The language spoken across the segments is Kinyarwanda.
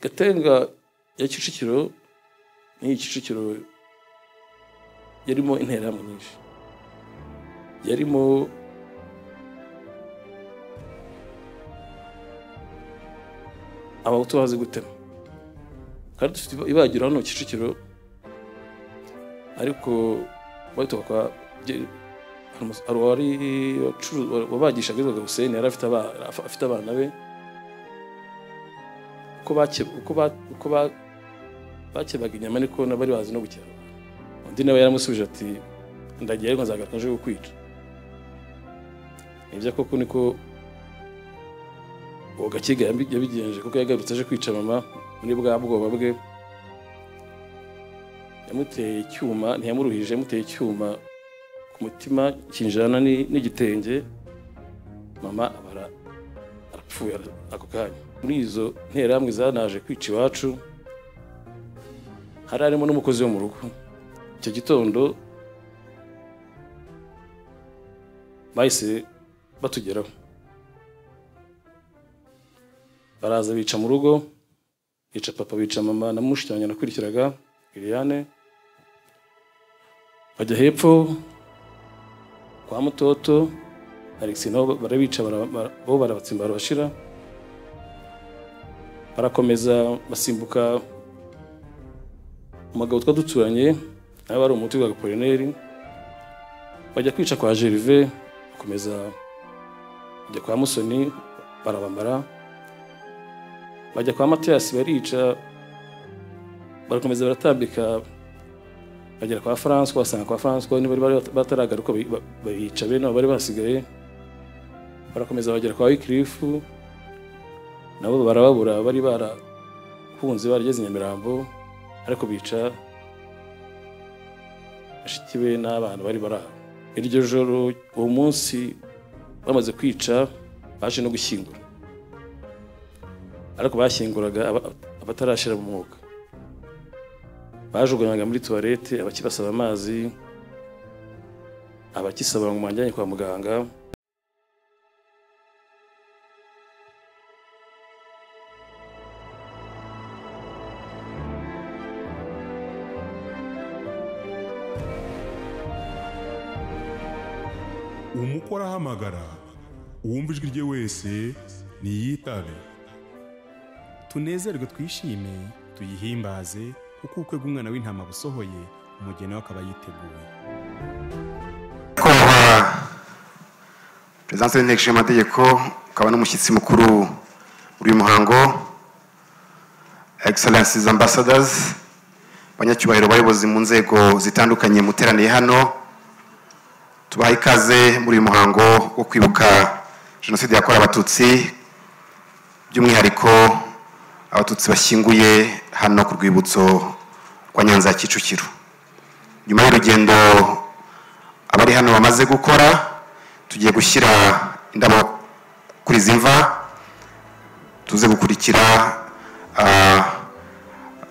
Gatenga ya Kicukiro ni Kicukiro yarimo interahamwe nyinshi, yarimo abahutu bazi gutema, kandi dufite ibagiro hano Kicukiro, ariko bahita kwa wari wabagisha gizwe Hussein yari afite abana be uko bakebaga inyama niko nabari bazi no gukira. Undi nawe yaramusubije ati ndagiye ariko nzagaruka nje kukwica. Nibyo koko niko uwo Gakiga yabigenje, kuko yagarutse aje kwica mama muri bwa bwoba bwe. Yamuteye icyuma, ntiyamuruhije, yamuteye icyuma ku mutima kinjana n'igitenge, mama arapfuye ako kanya. Muri izo nterahamwe zanaje kwica iwacu harimo n'umukozi wo mu rugo. Icyo gitondo bahise batugeraho, baraza bica mu rugo, bica papa, bica mama na mushiki wanjye nakurikiraga Liliane, bajya hepfo kwa Mutoto Alex nabo barabica, bo barabatsimba barabashira, barakomeza basimbuka umugabo twaduturanye nawe bari umuti wa Apollinaire, bajya kwica kwa Gervais, bakomeza bajya kwa Musoni barabambara, bajya kwa Mathias barica, barakomeza baratambika bagera kwa France, basanga kwa France ko bari bataragaruka babica bene bari basigaye, barakomeza bagera kwa Wycliffe nabo barababura, bari barahunze barigeze Nyamirambo, ariko bica ashikiwe n'abantu bari baraho. Iryo joro uwo munsi bamaze kwica baje no gushyingura, ariko bashyinguraga abatarashira mu mwuka, bajugunyaga muri toilette, abakibasaba amazi, abakisaba ngo manjanye kwa muganga. Umukora hamagara uwumva ijwi rye wese niyitabe. Tunezerwe twishime tuyihimbaze, kuko ukwe bw'umwana w'intama busohoye, umugeni wakaba yiteguye. Presidence y'inteko y'amategeko ukaba n'umushyitsi mukuru uri muhango, Excellencies Ambassadors, banyacyubahiro bayobozi mu nzego zitandukanye muteraniye hano, tubaha ikaze muri uyu muhango wo kwibuka jenoside yakorewe abatutsi, by'umwihariko abatutsi bashyinguye hano ku rwibutso rwa Nyanza ya Kicukiro. Nyuma y'urugendo abari hano bamaze gukora, tugiye gushyira indabo kuri zimva, tuze gukurikira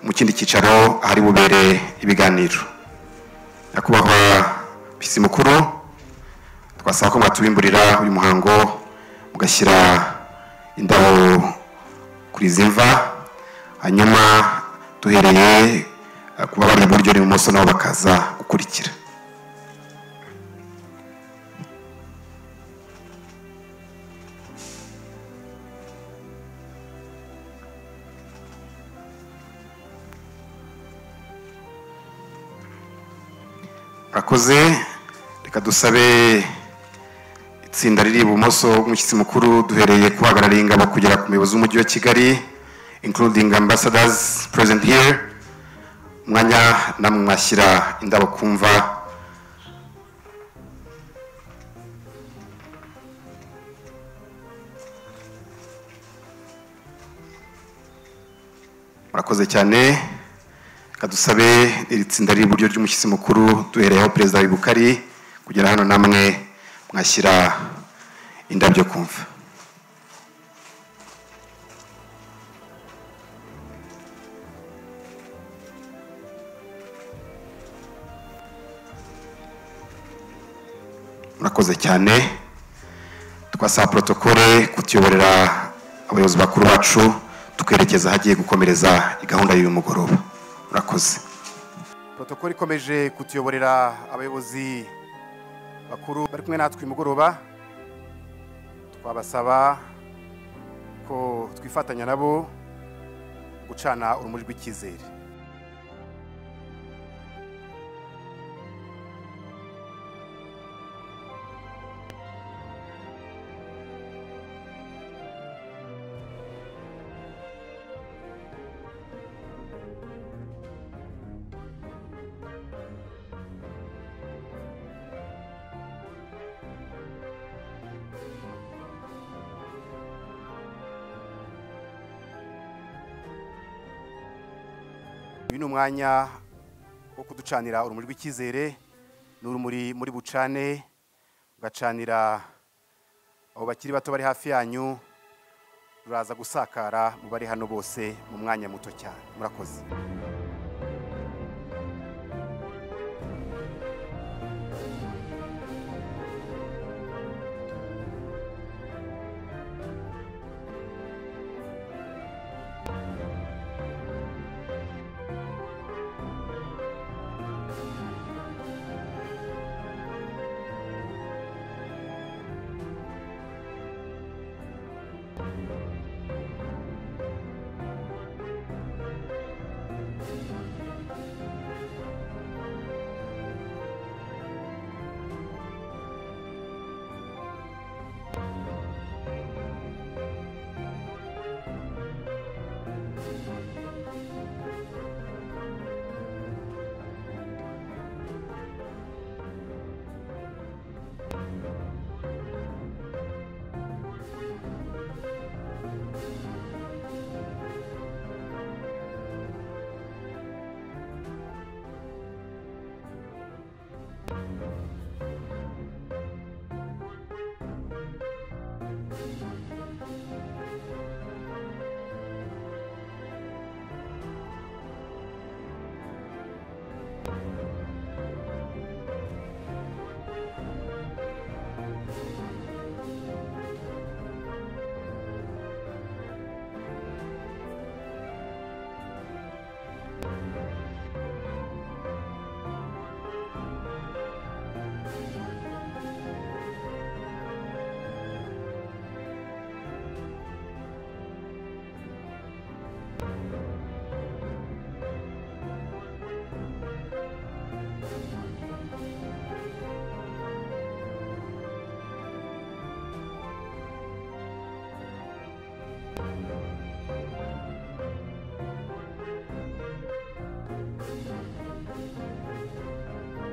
mu kindi cyicaro ahari bubere ibiganiro. Nyakubahwa Visi Mukuru, twasaba ko mwatubimburira uyu muhango mugashyira indabo kuri zimva, hanyuma duhereye kuba bari iburyo n'ibumoso nabo bakaza gukurikira. Murakoze, reka dusabe itsinda riri ibumoso bw'umushyitsi mukuru, duhereye kuhagarariye ingabo kugera ku muyobozi w'umujyi wa Kigali, including ambassadors present here. Mwanya namwe mwashyira indabo kumva. Murakoze cyane, reka dusabe iri tsinda riri iburyo ry'umushyitsi mukuru, duhereyeho Perezida w'Ibukari kugera hano namwe mwashyira indabyo kumva. Murakoze cyane, twasaba protokole kutuyoborera abayobozi bakuru bacu twerekeza hagiye gukomereza gahunda y'uyu mugoroba. Murakoze. Protokoli ikomeje kutuyoborera abayobozi bakuru bari kumwe natwe mugoroba. Twabasaba ko twifatanya nabo gucana urumuri rw'icyizere. Uyu ni umwanya wo kuducanira urumuri rw'icyizere, n'urumuri muri bucane ugacanira abo bakiri bato bari hafi yanyu, ruraza gusakara mu bari hano bose mu mwanya muto cyane. Murakoze.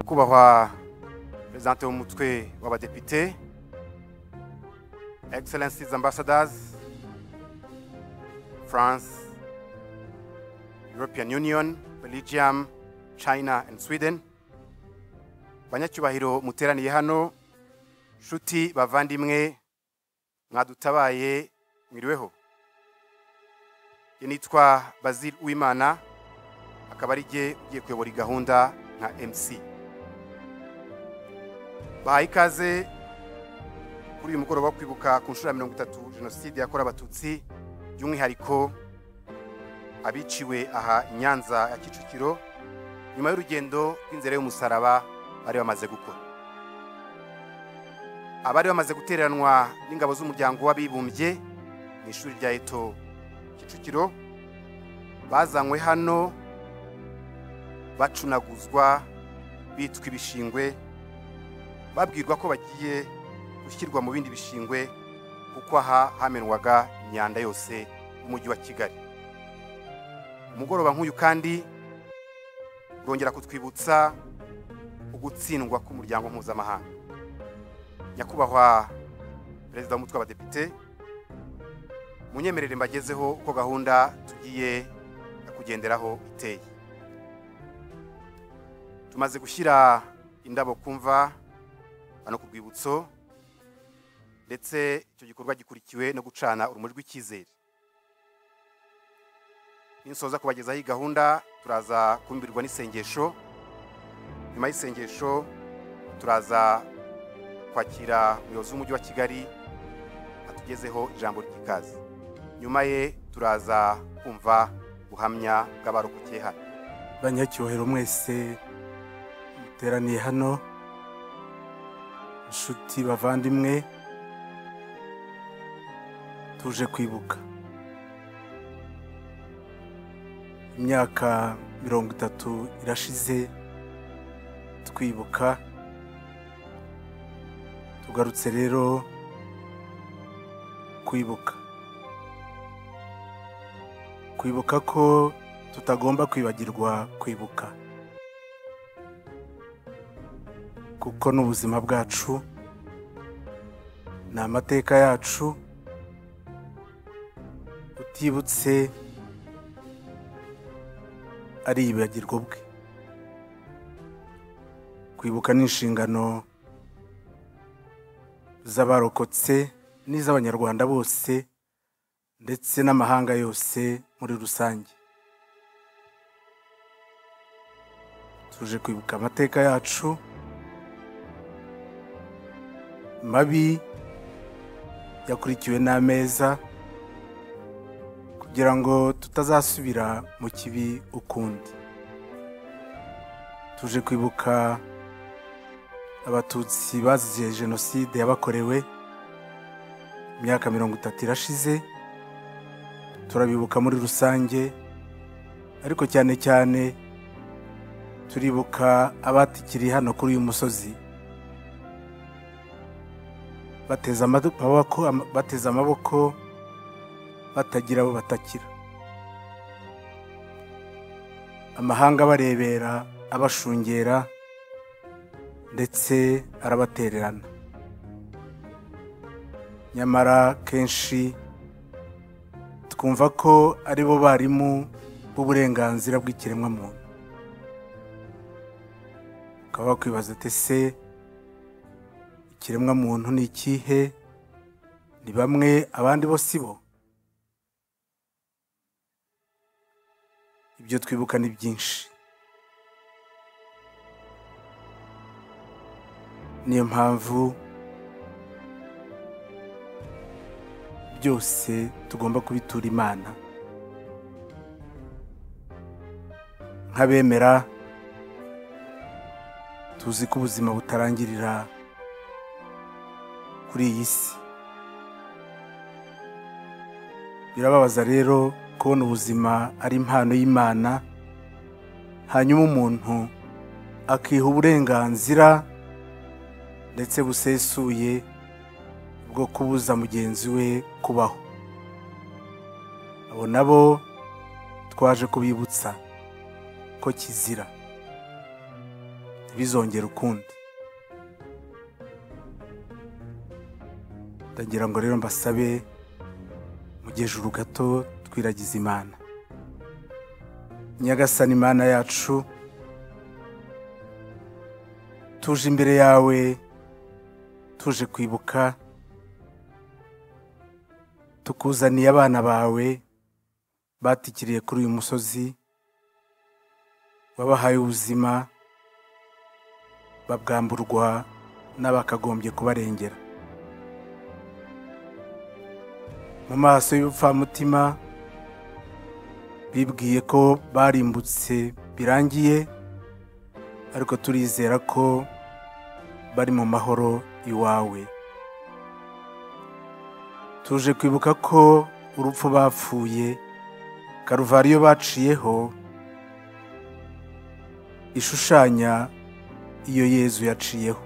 Kubahwa Presidente w'umutwe w'abadepite, Excellencies Ambassadors, France, European Union, Belgium, China and Sweden, banyacyubahiro muteraniye hano, nshuti bavandimwe mwadutabaye, mwiriweho. Nitwa Basile Uwimana, akaba ari jye ugiye kuyobora gahunda nka MC. Bahaye ikaze kuri uyu mugoroba wo kwibuka ku nshuro ya 30 Jenoside yakorewe Abatutsi, by'umwihariko abiciwe aha Nyanza ya Kicukiro nyuma y'urugendo rw'inzira y'umusaraba bari bamaze gukora. Abari bamaze gutereranwa n'ingabo z'umuryango w'abibumbye mu ishuri rya Eto Kicukiro bazanywe hano bacunaguzwa, bitwa ibishingwe, babwirwa ko bagiye gushyirwa mu bindi bishingwe kuko aha hamenwaga imyanda yose y'umujyi wa Kigali. Umugoroba nk'uyu kandi urongera kutwibutsa ugutsindwa k'umuryango mpuzamahanga. Nyakubahwa Perezida w'umutwe w'abadepite, munyemerere mbagezeho uko gahunda tugiye kugenderaho iteye. Tumaze gushyira indabo kumva hano ku rwibutso, ndetse icyo gikorwa gikurikiwe no gucana urumuri rw'icyizere. Ninsoza kubagezaho iyi gahunda, turaza kumbirwa n'isengesho. Nyuma y'isengesho turaza kwakira umuyobozi w'umujyi wa Kigali atugezeho ijambo ry'ikaze. Nyuma ye turaza kumva buhamya bw'abarokokeye hano. banyacyubahiro mwese muteraniye hano, inshuti bavandimwe, tuje kwibuka imyaka 30 irashize twibuka. Tugarutse rero kwibuka ko tutagomba kwibagirwa kwibuka, kuko n'ubuzima bwacu ni amateka yacu. Utibutse ari ibagirwa bwe. Kwibuka ni inshingano z'abarokotse n'iz'abanyarwanda bose ndetse n'amahanga yose muri rusange. Tuje kwibuka amateka yacu mabi yakurikiwe n'ameza, kugira ngo tutazasubira mu kibi ukundi. Tuje kwibuka abatutsi bazize jenoside yabakorewe imyaka 30 irashize. Turabibuka muri rusange, ariko cyane cyane turibuka abatikiri hano kuri uyu musozi bateza amaboko batagira abo batakira, amahanga barebera, abashungera ndetse arabatererana. Nyamara kenshi twumva ko ari bo barimu b'uburenganzira bw'ikiremwa muntu. Ukaba wakwibaza ati se ikiremwa muntu ni ikihe? Ni bamwe, abandi bo si bo? Ibyo twibuka ni byinshi. Niyo mpamvu byose tugomba kubitura Imana. Nk'abemera tuzi ko ubuzima butarangirira kuri iyi si. Birababaza rero kubona ubuzima ari impano y'Imana, hanyuma umuntu akiha uburenganzira ndetse busesuye bwo kubuza mugenzi we kubaho. Abo nabo twaje kubibutsa ko kizira, ntibizongere ukundi. Ndagira ngo rero mbasabe mujye ijuru gato twiragize Imana. Nyagasani Imana yacu, tuje imbere yawe, tuje kwibuka, tukuzaniye abana bawe batikiriye kuri uyu musozi, wabahaye ubuzima, babwamburwa n'abakagombye kubarengera. Mu maso y'ubupfamutima bibwiye ko barimbutse birangiye, ariko turizera ko bari mu mahoro iwawe. Tuje kwibuka ko urupfu bapfuye, Karuvariyo baciyeho, ishushanya iyo Yezu yaciyeho.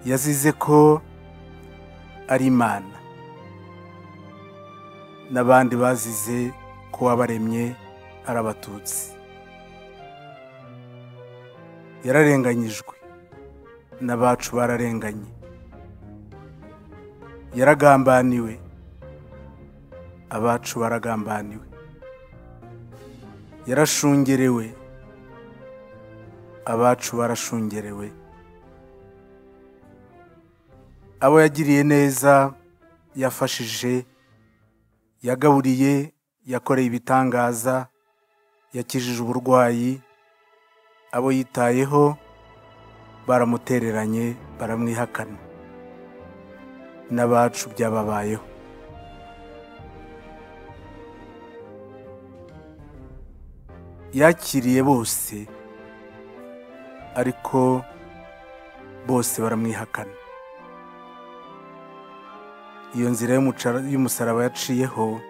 Yazize ko ari Imana, n'abandi bazize ko wabaremye ari Abatutsi. Yararenganyijwe, n'abacu bararenganye. Yaragambaniwe, abacu baragambaniwe. Yarashungerewe, abacu barashungerewe. Abo yagiriye neza, yafashije, yagaburiye, yakoreye ibitangaza, yakijije uburwayi, abo yitayeho baramutereranye, baramwihakana. N'abacu byababayeho. yakiriye bose ariko bose baramwihakana. Iyo nzira y'umusaraba yaciyeho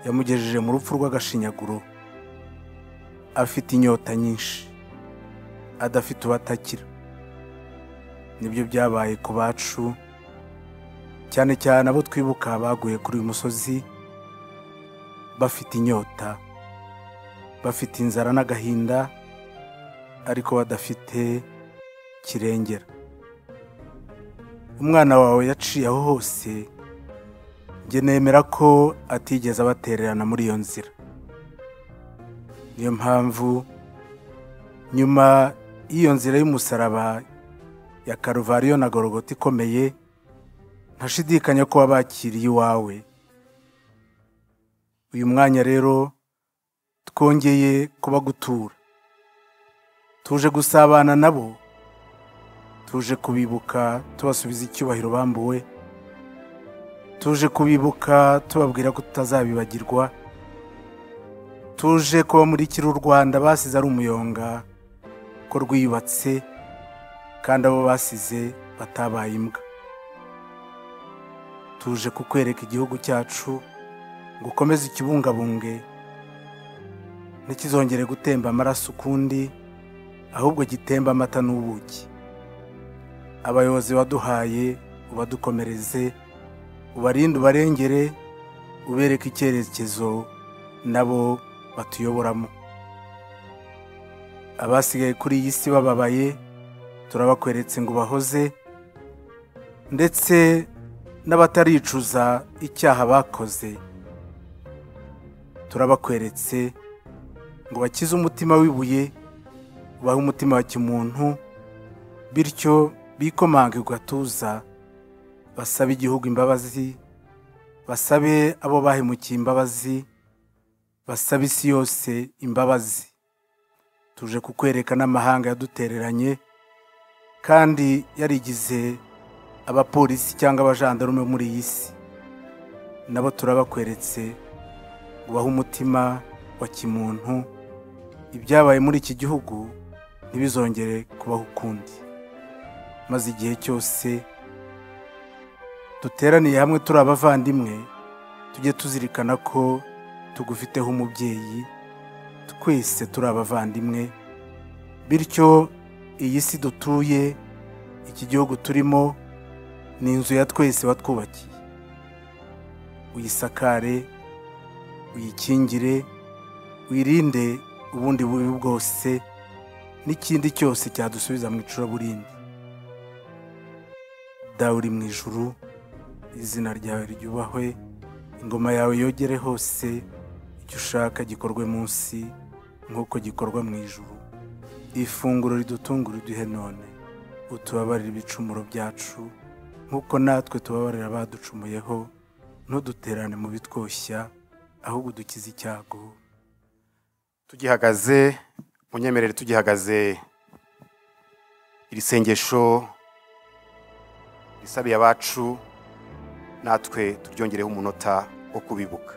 yamugejeje mu rupfu rw'agashinyaguro, afite inyota nyinshi, adafite ubatakira. Nibyo byabaye ku bacu, cyane cyane abo twibuka baguye kuri uyu musozi, bafite inyota, bafite inzara n'agahinda, ariko badafite kirengera. Umwana wawe yaciye aho hose, njye nemera ko atigeze abatererana muri iyo nzira. Niyo mpamvu nyuma y'iyo nzira y'umusaraba ya Karuvariyo na Gologota ikomeye, ntashidikanya ko wabakiriye iwawe. Uyu mwanya rero twongeye kubagutura, tuje gusabana nabo, tuje kubibuka tubasubiza icyubahiro bambuwe, tuje kubibuka tubabwira ko tutazabibagirwa, tuje kubamurikira u Rwanda basize ari umuyonga ko rwiyubatse kandi abo basize batabaye imbwa. Tuje kukwereka igihugu cyacu ngo ukomeze ikibungabunge, ntikizongere gutemba amaraso ukundi, ahubwo gitemba amata n'ubuki. Abayobozi waduhaye ubadukomereze, ubarinde ubarengere, ubereke icyerekezo nabo batuyoboramo. Abasigaye kuri iyi si bababaye, turabakweretse ngo bahoze, ndetse n'abataricuza icyaha bakoze, turabakweretse ngo bakize umutima w'ibuye, ubahe umutima wa kimuntu, bityo bikomange ku gatuza, basabe igihugu imbabazi, basabe abo bahemukiye imbabazi, basabe isi yose imbabazi. Tuje kukwereka n'amahanga yadutereranye kandi yarigize abapolisi cyangwa abajandarume muri iyi si, nabo turabakweretse ngo bahe umutima wa kimuntu, ibyabaye muri iki gihugu ntibizongere kubaho ukundi. Maze igihe cyose duteraniye hamwe turi abavandimwe, tujye tuzirikana ko tugufiteho umubyeyi, twese turi abavandimwe, bityo iyi si dutuye, iki gihugu turimo, ni inzu ya twese watwubakiye. Uyisakare, uyikingire, wirinde ubundi bubi bwose n'ikindi cyose cyadusubiza mu icuraburindi. Dawe uri mu ijuru, izina ryawe ryubahwe, ingoma yawe yogere hose, icyo ushaka gikorwe munsi nk'uko gikorwa mu ijuru. Ifunguro ridutungura uduhe none, utubabarire ibicumuro byacu nk'uko natwe tubabarira abaducumuyeho, ntuduterane mu bitwoshya, ahubwo dukize icyago. Tugihagaze, munyemerere tugihagaze, iri sengesho risabiye abacu, natwe turyongereho umunota wo kubibuka.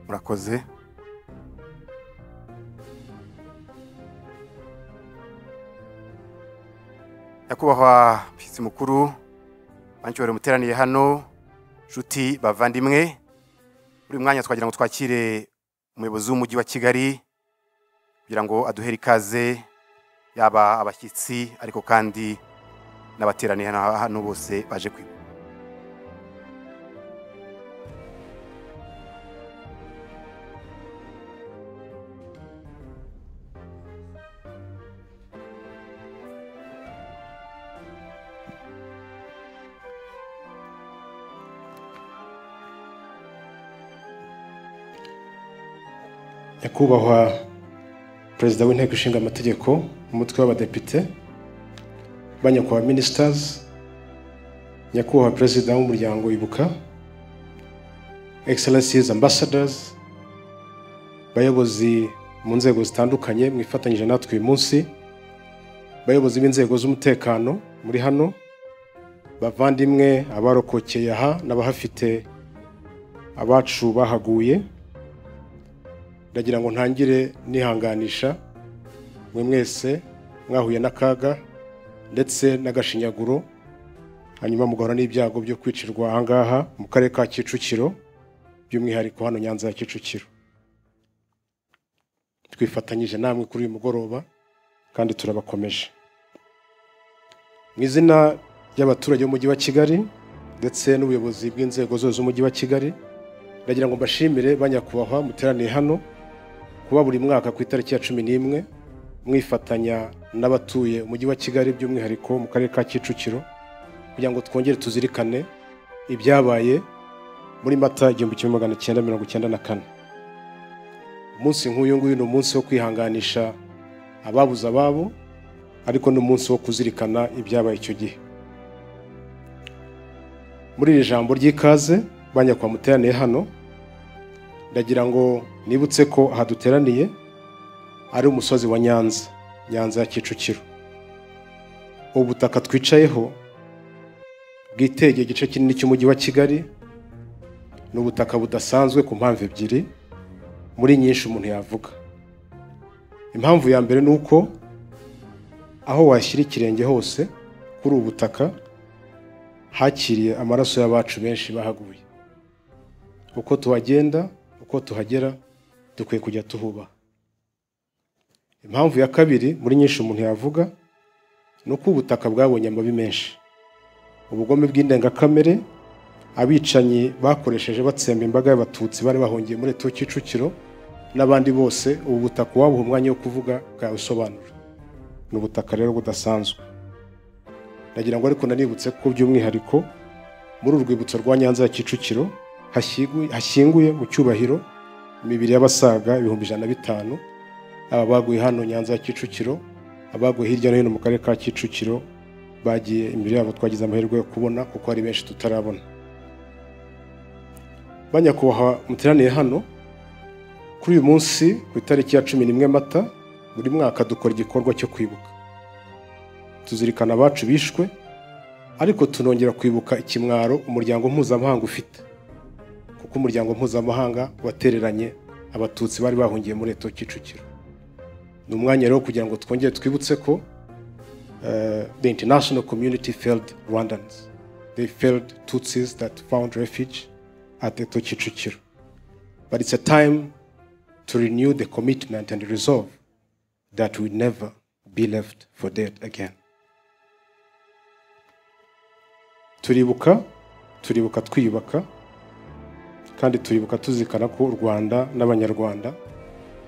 Murakoze. Nyakubahwa Mpyisi mukuru, bancyore muteraniye hano, nshuti bavandimwe, muri mwanya twagira ngo twakire umuyobozi w'umujyi wa Kigali kugira ngo aduhere ikaze, yaba abashyitsi ariko kandi n'abateraniye hano bose baje kwibuka. nyakubahwa perezida w'inteko ishinga amategeko, umutwe w'abadepite, banyakubahwa ministers, nyakubahwa perezida w'umuryango Ibuka, excellencies, ambassadors, bayobozi mu nzego zitandukanye mwifatanyije natwe uyu munsi, bayobozi b'inzego z'umutekano muri hano, bavandimwe abarokokeye aha n'abahafite abacu bahaguye, ndagira ngo ntangire nihanganisha mwe mwese mwahuye n'akaga ndetse n'agashinyaguro, hanyuma mugahura n'ibyago byo kwicirwa ahangaha mu karere ka Kicukiro, by'umwihariko hano Nyanza ya Kicukiro. Twifatanyije namwe kuri uyu mugoroba kandi turabakomeje. Mu izina ry'abaturage b'umujyi wa Kigali ndetse n'ubuyobozi bw'inzego zose z'umujyi wa Kigali, ndagira ngo mbashimire banyakubahwa muteraniye hano kuba buri mwaka ku itariki ya 11 mwifatanya n'abatuye umujyi wa Kigali by'umwihariko mu karere ka Kicukiro, kugira ngo twongere tuzirikane ibyabaye muri Mata 1994. Umunsi nk'uyu nguyu ni umunsi wo kwihanganisha ababuze ababo, ariko ni umunsi wo kuzirikana ibyabaye icyo gihe. Muri iri jambo ry'ikaze banyakubahwa muteraniye hano, ndagira ngo nibutse ko haduteraniye ari umusozi wa Nyanza, Nyanza ya Kicukiro. Ubutaka twicayeho bwitegeye igice kinini cy'umujyi wa Kigali, ni ubutaka budasanzwe ku mpamvu ebyiri muri nyinshi umuntu yavuga. Impamvu ya mbere ni uko aho washyira ikirenge hose kuri ubu butaka hakiriye amaraso y'abacu benshi bahaguye. Uko tuhagenda, uko tuhagera, dukwiye kujya tuhuba. Impamvu ya kabiri muri nyinshi umuntu yavuga ni uko ubutaka bwabonye amabi menshi, ubugome bw'indengakamere, abicanyi bakoresheje batsemba imbaga y'abatutsi bari bahungiye muri Leta Kicukiro n'abandi bose. Ubu butaka wabuha umwanya wo kuvuga bwabisobanura. Ni ubutaka rero budasanzwe. Ndagira ngo ariko nanibutse ko by'umwihariko muri urwibutso rwa Nyanza ya Kicukiro hashyinguye mu cyubahiro imibiri y'abasaga 150,000, aba baguye hano Nyanza ya Kicukiro, abaguye hirya no hino mu karere ka Kicukiro bagiye imbere yabo twagize amahirwe yo kubona, kuko ari benshi tutarabona. Banyakubahwa muteraniye hano kuri uyu munsi ku itariki ya 11 Mata, buri mwaka dukora igikorwa cyo kwibuka. Tuzirikana abacu bishwe, ariko tunongera kwibuka ikimwaro umuryango mpuzamahanga ufite, kuko umuryango mpuzamahanga watereranye abatutsi bari bahungiye muri Leta Kicukiro. Ni umwanya rero kugira ngo twongere twibutse ko the international community failed Rwandans. They failed Tutsis that found refuge at Leta Kicukiro. But it's a time to renew the commitment and resolve that we never be left for dead again. Turibuka twiyubaka, kandi turibuka tuzikana ko u Rwanda n'abanyarwanda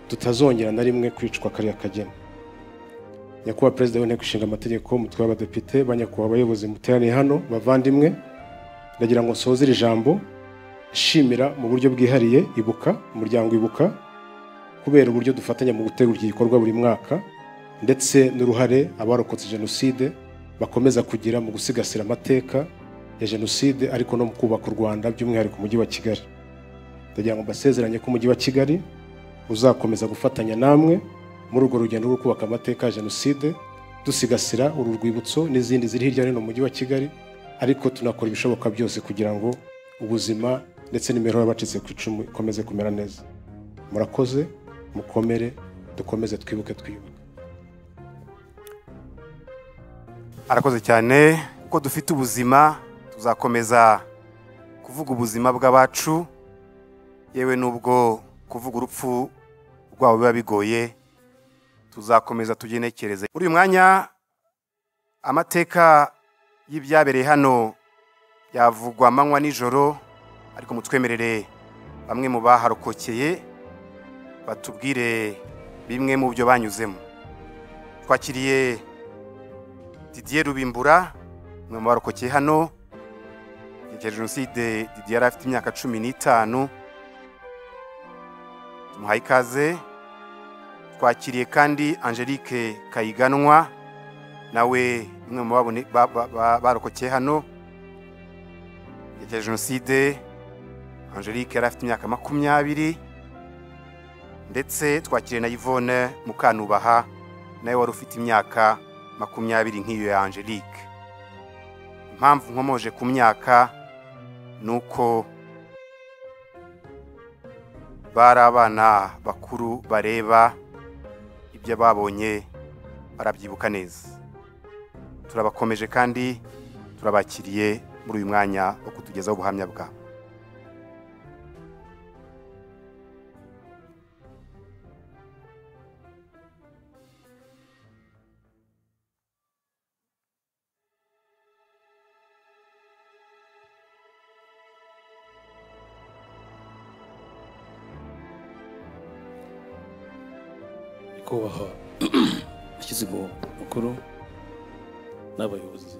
tutazongera na rimwe kwicwa kariya kageni. Nyakubahwa perezida w'inteko ishinga amategeko, umutwe w'abadepite, banyakubahwa abayobozi muteraniye hano, bavandimwe, ndagira ngo nsoze iri jambo shimira mu buryo bwihariye Ibuka, umuryango Ibuka, kubera uburyo dufatanya mu gutegura iki gikorwa buri mwaka, ndetse n'uruhare abarokotse Jenoside bakomeza kugira mu gusigasira amateka ya Jenoside, ariko no mu kubaka u Rwanda by'umwihariko umujyi wa Kigali. Ndagira ngo mbasezeranye ko umujyi wa Kigali uzakomeza gufatanya namwe muri urwo rugendo rwo kubaka amateka ya Jenoside, dusigasira uru rwibutso n'izindi ziri hirya no hino mu mujyi wa Kigali, ariko tunakora ibishoboka byose kugira ngo ubuzima ndetse n'imibereho y'abacitse ku icumu ikomeze kumera neza. Murakoze, mukomere, dukomeze twibuke twiyubaka. Arakoze cyane. Uko dufite ubuzima tuzakomeza kuvuga ubuzima bw'abacu, yewe nubwo kuvuga urupfu rwabo biba bigoye, tuzakomeza tugenekereze. Muri uyu mwanya amateka y'ibyabereye hano yavugwa amanywa nijoro, ariko mutwemerere bamwe mu baharokokeye batubwire bimwe mu byo banyuzemo. Twakiriye Didier Rubimbura, umwe mu barokokeye hano igihe Jenoside. Didier yari afite imyaka 15. tumuhaye ikaze. Twakiriye kandi Angelique Kayiganwa, nawe umwe mu barokokeye hano ya jenoside. Angelique yari afite imyaka 20, ndetse twakiriye na Yvonne Mukanubaha, nawe wari ufite imyaka 20 nk'iyo ya Angelique. Impamvu nkomoje ku myaka nuko bari abana bakuru bareba ibyo babonye, barabyibuka neza. Turabakomeje kandi turabakiriye muri uyu mwanya wo kutugezaho ubuhamya bwabo. kubaha ikizigo mukuru n'abayobozi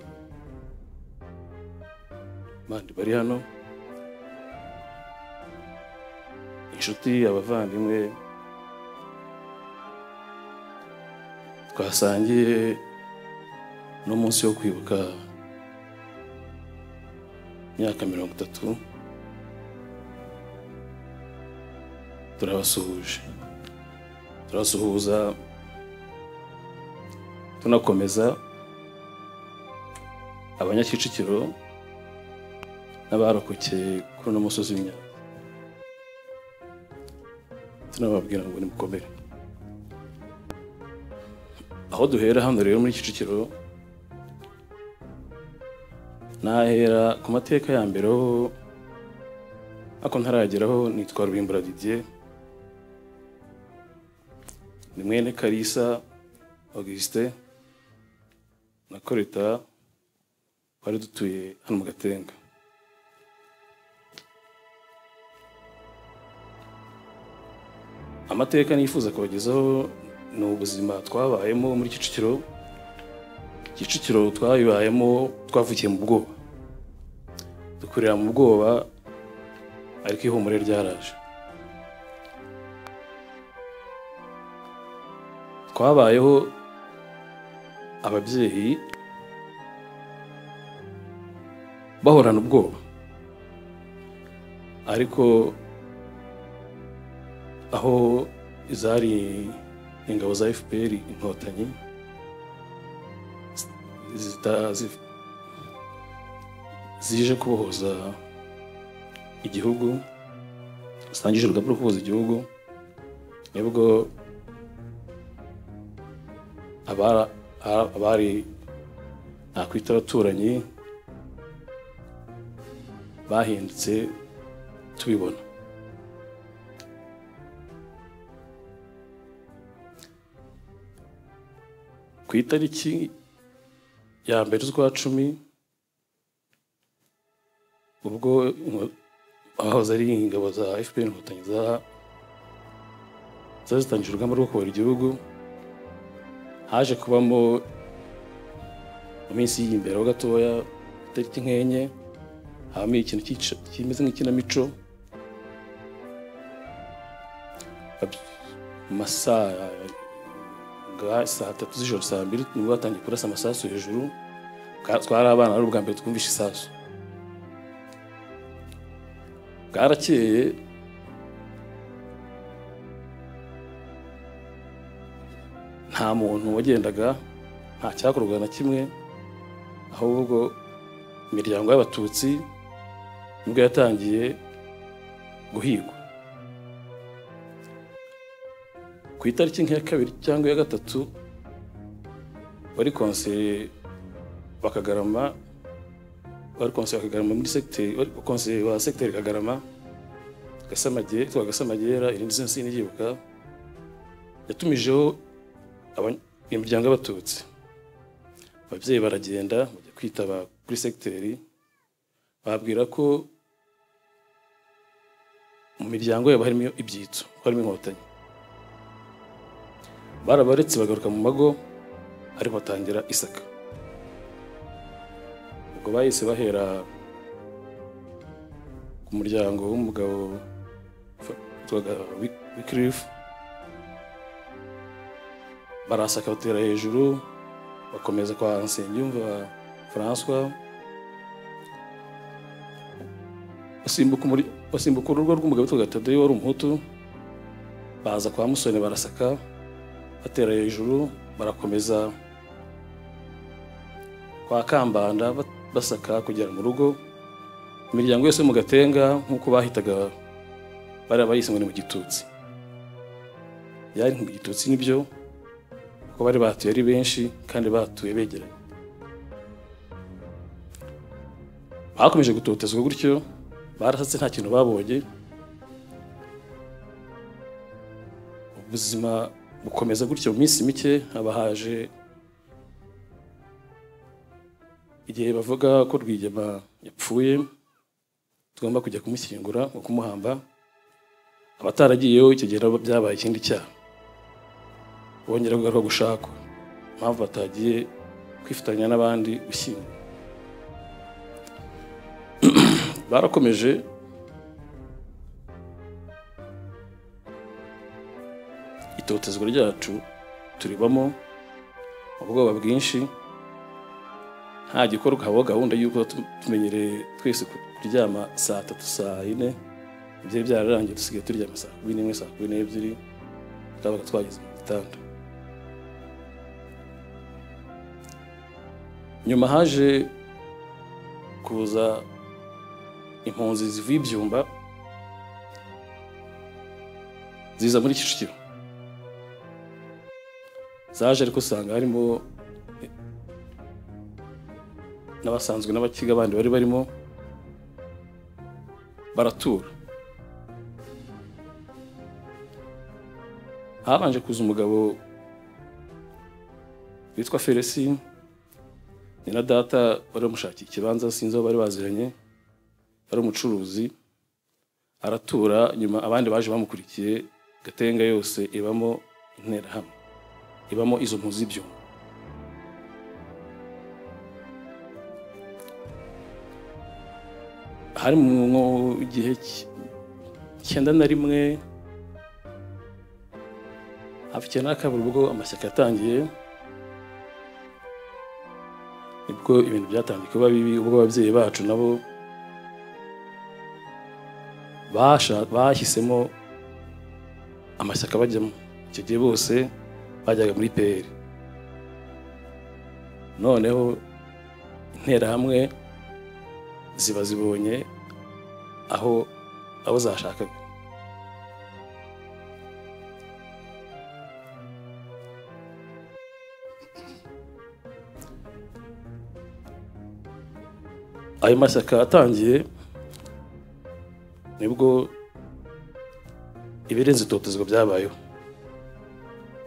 bandi bari hano, inshuti, abavandimwe twasangiye n'umunsi wo kwibuka imyaka 30. turabasuhuza tunakomeza Abanyakicukiro n'abarokokeye kuri uno musozi w'Inyanza, tunababwira ngo nimukomere. Aho duhera hano rero muri Kicukiro, nahera ku mateka ya mbere aho ako ntarageraho. Nitwa Rubimbura Didier, ni mwene Kalisa Auguste na Koreta, bari dutuye hano mu Gatenga. Amateka nifuza kubagezaho ni ubuzima twabayemo muri Kicukiro. Kicukiro twayibayemo, twavukiye mu bwoba, dukurira mu bwoba, ariko ihumure ryaraje. Twabayeho ababyeyi bahorana ubwoba, ariko aho izari ingabo za FPR inkotanyi zije kubohoza igihugu, zitangije urugamba rwo kubohoza igihugu, nibwo abari nakwita abaturanyi bahindutse tubibona. Ku itariki ya mbere z'ukwa 10, ubwo abahoze ari ingabo za FPR inkotanyi zitangije urugamba rwo kubohora igihugu, haje kubamo mu minsi y'imbere ho gatoya, itariki nk'enye, habamo ikintu kimeze nk'ikinamico. Masaa saa 3 z'ijoro, saa 2 nibwo batangiye kurasa amasasu hejuru. Twari abana, ari ubwa mbere twumvishe isasu. Bwarakeye nta muntu wagendaga, nta cyakorwa na kimwe, ahubwo imiryango y'abatutsi nibwo yatangiye guhigwa. Ku itariki nk'iya 2 cyangwa ya 3, wari konseye Kagarama muri secteur, wari konseye wa secteur Kagarama, Gasamagera, irindi zina sinigyibuka, yatumijeho imiryango y'abatutsi. Ababyeyi baragenda bajya kwitaba kuri secteur, babwira ko mu miryango yabo harimo ibyitso, harimo inkotanyi. Barabaretse bagaruka mu mago, ariko batangira isaka. Ubwo bahise bahera ku muryango w'umugabo Wycliffe barasaka batera hejuru bakomeza kwa Nsengiyumva François basimbuka urugo rw'umugabo witwa Tadeyo wari umuhutu baza kwa Musoni barasaka batera hejuru barakomeza kwa Kambanda basaka kugera mu rugo imiryango yose mu Gatenga nk'uko bahitaga bari abayise ngo ni mu Gitutsi yari mu Gitutsi nibyo ko bari batuye ari benshi kandi batuye begeranye bakomeje gutotezwa gutyo barasatse nta kintu babonye ubuzima bukomeza gutyo mu minsi mike abahaje igihe bavuga ko Rwigema yapfuye tugomba kujya kumushyingura no kumuhamba abataragiyeyo icyo gihe byabaye ikindi cyaha bongera kugaruka gushakwa mpamvu batagiye kwifatanya n'abandi gushyingura barakomeje itotezwa ryacu turibamo ubwoba bwinshi nta gikorwa habo gahunda y'uko tumenyereye twese kuryama saa 3 saa 4 ibyo byararangiye dusigaye turyama saa 11 saa 12 twabaga twageze mu gitanda nyuma haje kuza impunzi zivuye Ibyumba ziza muri Kicukiro zaje ariko usanga harimo n'abasanzwe n'abakiga abandi bari barimo baratura habanje kuza umugabo witwa Felesi ni na data bari bamushakiye ikibanza sinzi aho bari baziranye bari umucuruzi aratura nyuma abandi baje bamukurikiye Gatenga yose ibamo interahamwe ibamo izo mpuzi Ibyumba hari mu gihe 91 hafi cyane kabiri ubwo amashyaka yatangiye nibwo ibintu byatangiye kuba bibi ubwo ababyeyi bacu nabo bahisemo amashyaka bajyamo icyo gihe bose bajyaga muri PL noneho interahamwe ziba zibonye aho zashakaga ayo mashyaka atangiye nibwo ibirenze itotezwa byabayeho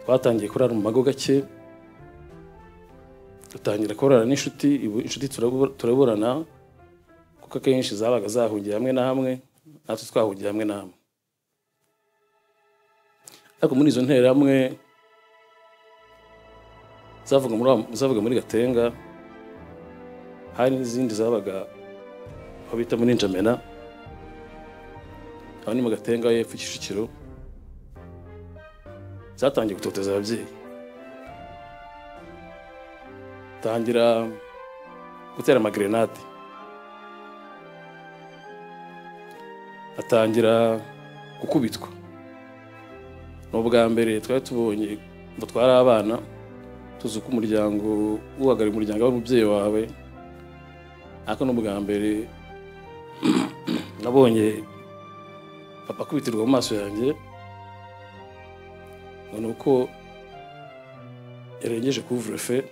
twatangiye kurara mu mago gake dutangira korana n'inshuti turaburana kuko akenshi zabaga zahungiye hamwe na hamwe natwe twahungiye hamwe na hamwe ariko muri izo nterahamwe zavuga muri Gatenga hari n'izindi zabaga aho bita muri Njamena aho ni mu Gatenga y'epfo Kicukiro zatangiye gutoteza ababyeyi tangira gutera amagrenade atangira gukubitwa n'ubwa mbere twari tubonye ngo twari abana tuzi ko umuryango uhagarariye umuryango w'umubyeyi wawe ariko n'ubwa mbere nabonye papa kubitirwa mu maso yanjye ngo nuko yarengeje couvre-feu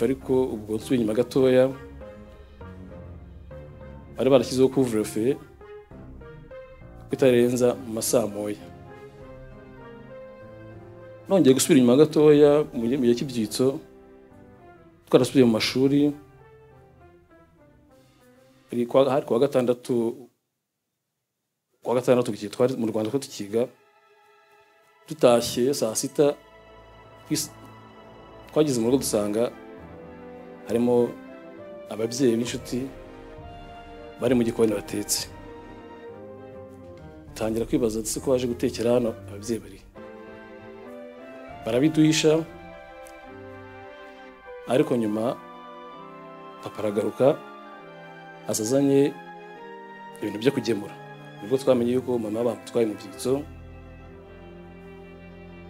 ariko ubwo nsubiye inyuma gatoya bari barashyizeho couvre-feu itarenza mu masaa moya nongeye gusubira inyuma gatoya mu gihe cy'ibyitso twarasubiye mu mashuri hari kuwa gatandatu twari mu Rwanda ko tukiga tutashye saa 6 twageze mu rugo dusanga harimo ababyeyi b'inshuti bari mu gikoni batetse tangira kwibaza ese ko baje gutekera hano ababyeyi bari barabiduhisha, ariko nyuma papa aragaruka azazanye ibintu byo kugemura. Nibwo twamenye yuko mama bamutwaye mu byitso,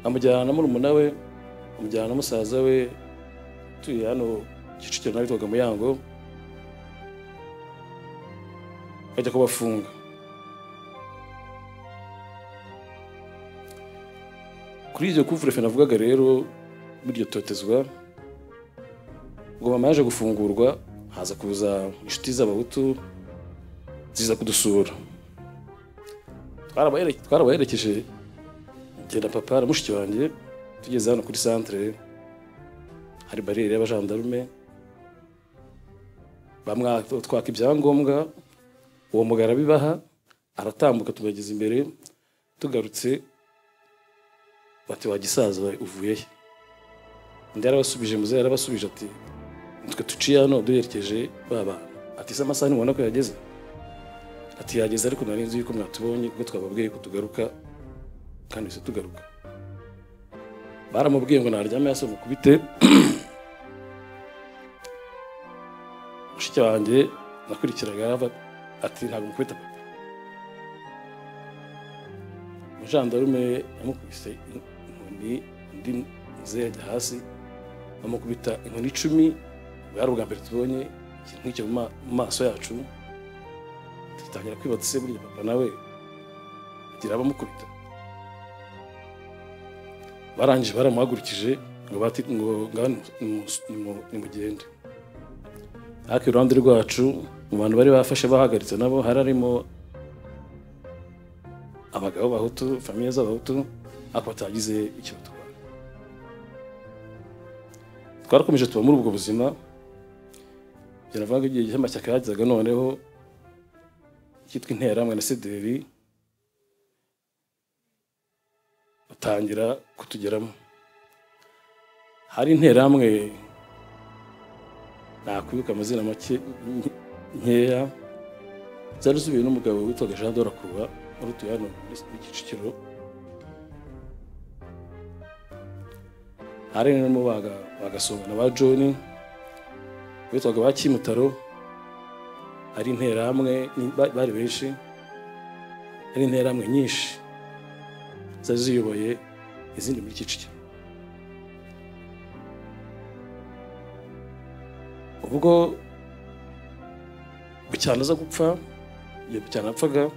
amujyana na murumuna we, amujyana na musaza we, tuye hano Kicukiro nawe twaga Muyango, bajya kubafunga. Kuri iryo couvre-feu navugaga rero, buryo totezwa, ubwo mama yaje gufungurwa, haza kuza inshuti z'abahutu ziza kudusura. Twarabaherekeje njye na papa na mushiki wanjye, tugeze hano kuri centre hari barriere y'abajandarume, twaka ibyangombwa, uwo mugara bibaha, aratambuka tubageza imbere, tugarutse bati wa gisaza uvuye he? Ndi yarabasubije, muze yarabasubije ati twe tuciye hano duherekeje baba. Ati se amasaha nibona ko yageze? Ati yageze, ariko nari nzi yuko mwatubonye kuko twababwiye ko tugaruka, kandi se tugaruka. Baramubwiye ngo naryame hasi mukubite. Mushiki wanjye nakurikiraga ati ntabwo mukubita papa. Umujandarume yamukubise inkoni, undi muze yajya hasi bamukubita inkoni 10. Bwari ubwa mbere tubonye ikintu nk'icyo mu maso yacu, tutangira kwibaza se burya papa nawe agira abamukubita. Barangije baramuhagurukije ngo bati ngo nimugende. Ariko iruhande rwacu mu bantu bari bafashe bahagaritse nabo hararimo abagabo b'abahutu, famiye z'abahutu, ariko batagize icyo batwara. Twarakomeje tuba muri ubwo buzima, byaravuga igihe cy'amashyaka yagizaga noneho cyitwa Interahamwe na CDR batangira kutugeramo. Hari Interahamwe nakwibuka amazina make nkeya, zari zubiye n'umugabo witwaga Jean Dorakuba muri tuyano muri Kicukiro. Hari n'amo bagasonga na ba John witwaga ba Kimutaro. Hari Interahamwe bari benshi, hari Interahamwe nyinshi zari ziyoboye izindi muri Kicukiro. Ubwo Bucyana aza gupfa, iyo Bucyana apfaga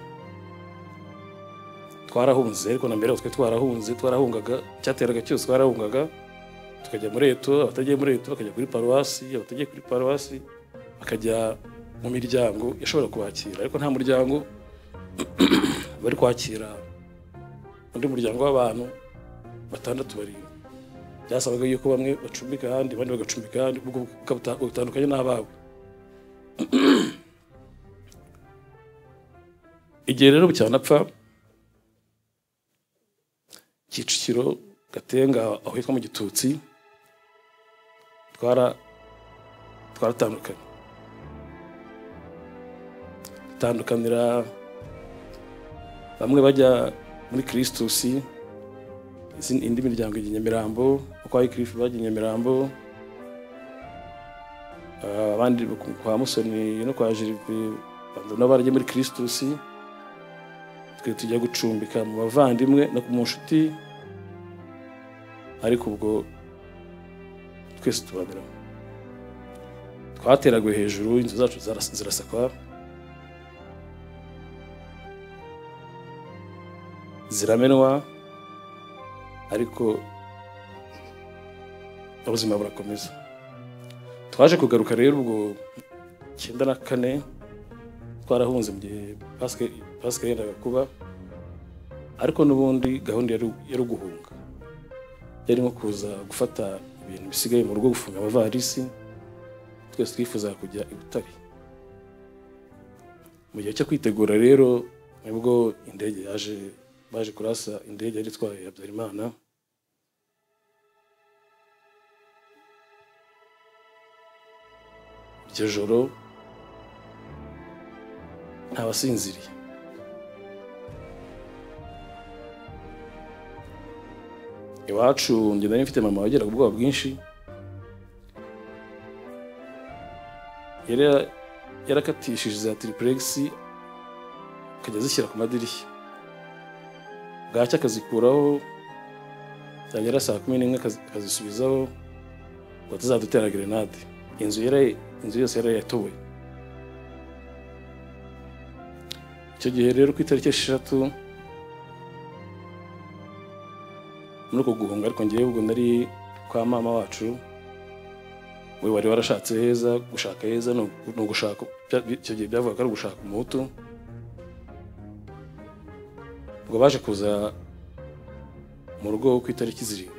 twarahunze, ariko na mbere twe twarahungaga, cyateraga cyose twarahungaga, tukajya muri Eto, abatagiye muri Eto bakajya kuri paruwasi, abatagiye kuri paruwasi bakajya mu miryango yashobora kubakira, ariko nta muryango bari kwakira undi muryango w'abantu 6-7. Byasabaga yuko bamwe bacumbika ahandi, abandi bagacumbika ahandi, ubwo butandukanye n'ababo. Igihe rero Bucyana apfa, Kicukiro Gatenga aho hitwa mu Gitutsi, twaratandukanye. Tandukanira bamwe bajya muri Kristus, indi miryango ijya Nyamirambo, uko Ayikrifu bajya Nyamirambo, abandi kwa Musoni no kwa Jirive nabo barajya muri Kristus. Twe tujya gucumbika mu bavandimwe no ku nshuti, ariko ubwo twese tubabira. Twateragwe hejuru, inzu zacu zirasakwa, ziramenwa, ariko ubuzima burakomeza. Twaje kugaruka rero ubwo 94 twarahunze mu gihe Pasika yendaga kuba, ariko n'ubundi gahunda yari guhunga, yari nko kuza gufata ibintu bisigaye mu rugo, gufunga abavarisi. Twese twifuza kujya i Butare. Mu gihe cyo kwitegura rero nibwo indege baje kurasa indege yari itwaye Habyarimana. Iryo joro ntabasinziriye, iwacu njye nari mfite mama wageraga ubwoba bwinshi, yarakatishije za triplex akajya zishyira ku madirishya, bwacya akazikuraho, zagera saa 11 akazisubizaho ngo tuzadutera grenade. Inzu yose yari yatowe. Icyo gihe rero ku itariki 6 muri uko guhunga, ariko ngewe ubwo nari kwa mama wacu, we wari warashatse heza. Gushaka heza no gushaka, icyo gihe byavuga ko ari gushaka umuhutu. Ubwo baje kuza mu rugo ku itariki 7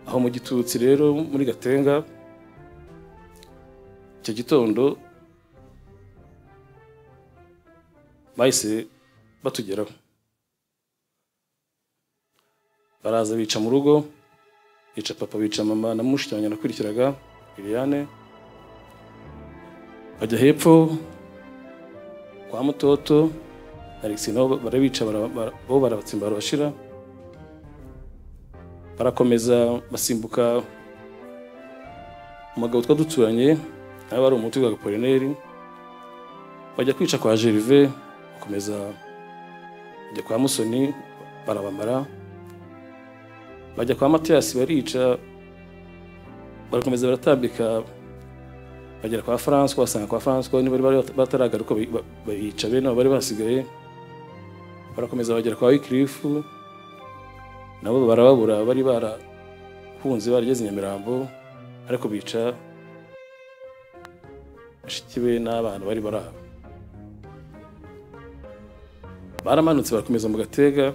aho mu Gitutsi rero muri Gatenga. Icyo gitondo bahise batugeraho, baraza bica mu rugo, bica papa, bica mama na mushiki wanjye nakurikiraga Liliane, bajya hepfo kwa Mutoto Alex nabo barabica, bo barabatsimba barabashira, barakomeza basimbuka umugabo twaduturanye nawe wari umuti wa Apollinaire, bajya kwica kwa Gervais, bakomeza bajya kwa Musoni barabamara, bajya kwa Mathias barica, barakomeza baratambika bagera kwa François, basanga kwa François ni bari bataragaruka, bayica bene bari basigaye, barakomeza bagera kwa Wycliffe nabo barababura, bari barahunze barigeze Nyamirambo, ariko bica ashikiwe n'abantu bari baraho. Baramanutse barakomeza mu Gatega,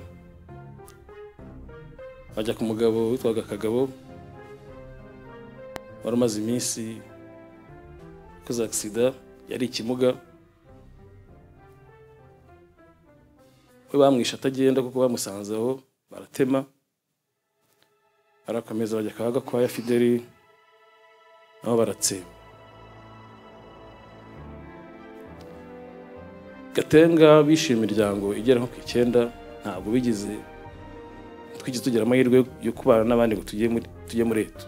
bajya ku mugabo witwaga Kagabo, wari umaze iminsi koze accident, yari ikimuga. We bamwisha atagenda kuko bamusanze aho, baratema. Barakomeza bajya kaga kwa Fideli nabo baratsemba. Gatenga bishimiye imiryango igera nko ku 9, ntabwo bigize twigeze tugira amahirwe yo kubana n'abandi ngo tujye muri leta.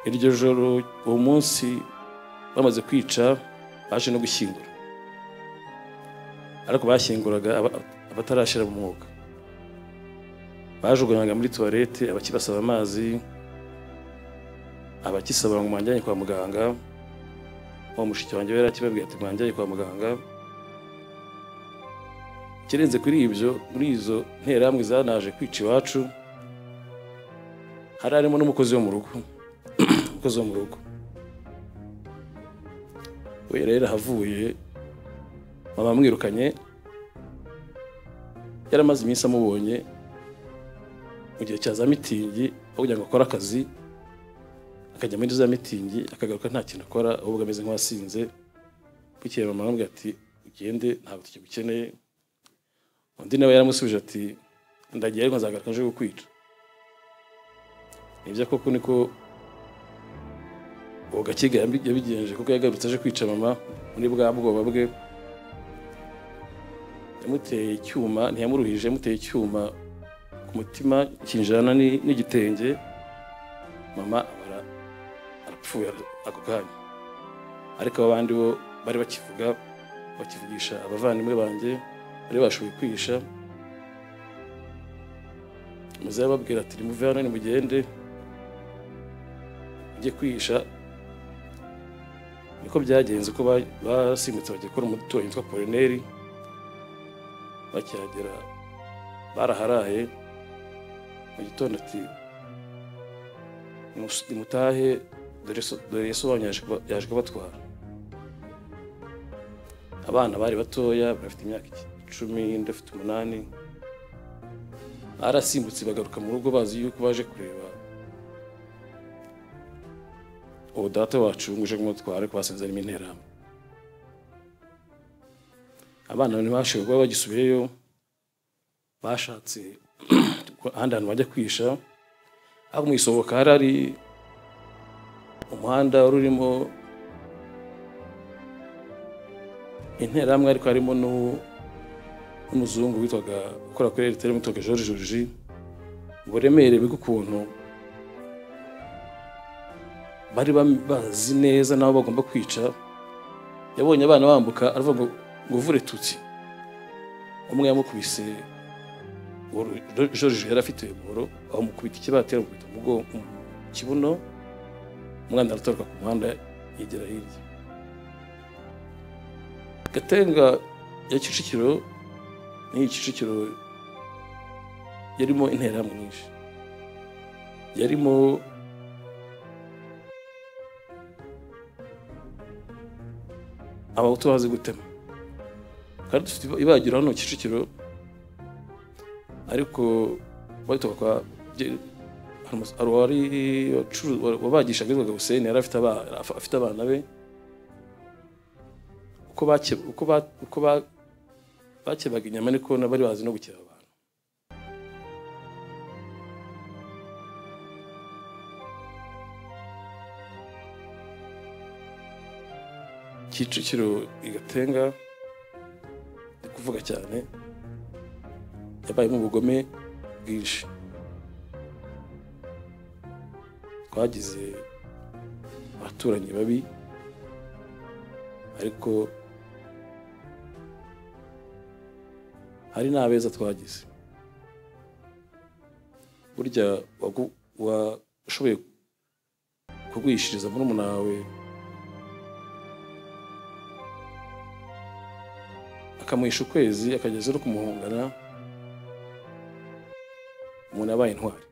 Iryo joro uwo munsi bamaze kwica, baje no gushyingura, ariko bashyinguraga abatarashira mu mwuga. Bajugunyaga muri toilette, abakibasaba amazi, abakisaba ngo mwanjyanye kwa muganga. Wa mushiki wanjye yari akibabwiye ati mwanjyanye kwa muganga. Kirenze kuri ibyo, muri izo nterahamwe zanaje kwica iwacu, harimo n'umukozi wo mu rugo. Umukozi wo mu rugo we rero havuye, mama mwirukanye, yaramaze iminsi amubonye mu gihe cya za mitingi, kugira ngo akore akazi, akajya muri za mitingi akagaruka nta kintu akora, ahubwo ameze nk'awasinze. Bukeye mama aramubwira ati ugende, ntabwo tukigukeneye. Undi nawe yaramusubije ati ndagiye ariko nzagaruka nje kukwica. Nibyo koko niko uwo Gakiga yabigenje, kuko yagarutse aje kwica mama muri bwa bwoba bwe. Yamuteye icyuma, ntiyamuruhije, yamuteye icyuma ku mutima kinjana n'igitenge, mama arapfuye ako kanya. Ariko abandi bo bari bakivugisha abavandimwe banjye bari bashoboye kwihisha. Muze babwira ati muve hano nimugende ujye kwihisha. Niko byagenze ko basimbutse bajya gukora umutoyi witwa Apollinaire. Bakihagera baraharaye, mu gitondo ati nimutahe, dore Yesu yaje kubatwara. Abana bari batoya, bafite imyaka 10, ndafite 8. Barasimbutse bagaruka mu rugo bazi yuko baje kureba uwo data wacu nguje kumutwara, ko basenze ari interahamwe. Abana ntibashoboye kuba bagisubiyeyo, bashatse ahandi hantu bajya kwisha. Aho mu Isohoka hari umuhanda urimo interahamwe ariko harimo n'umuzungu witwaga ukora kuri RTL witwaga George uburemere bw'ukuntu bari bazi neza nabo bagomba kwica. Yabonye abana bambuka aravuga ngo vure tutsi, umwe yamukubise George yari afite boro amukubita ikibatera mukubita mugo kibuno, umwana aratoka ku muhanda yegera hirya. Gatenga ya Kicukiro ni Kicukiro yarimo interahamwe nyinshi, yarimo abahutu bazi gutema, kandi dufite ibagiro hano Kicukiro, ariko bahita kwa arwari wabagisha gizwaga Hussein yari afite abana be uko bakebaga inyama niko nabari bazi no gukira abantu. Kicukiro Igatenga ndi kuvuga cyane yabayemo ubugome bwinshi. Twagize abaturanyi babi, ariko hari n'abeza twagize. Burya washoboye kugwishiriza murumuna wawe akamuhisha ukwezi akageza no kumuhungana, umuntu yabaye intwari.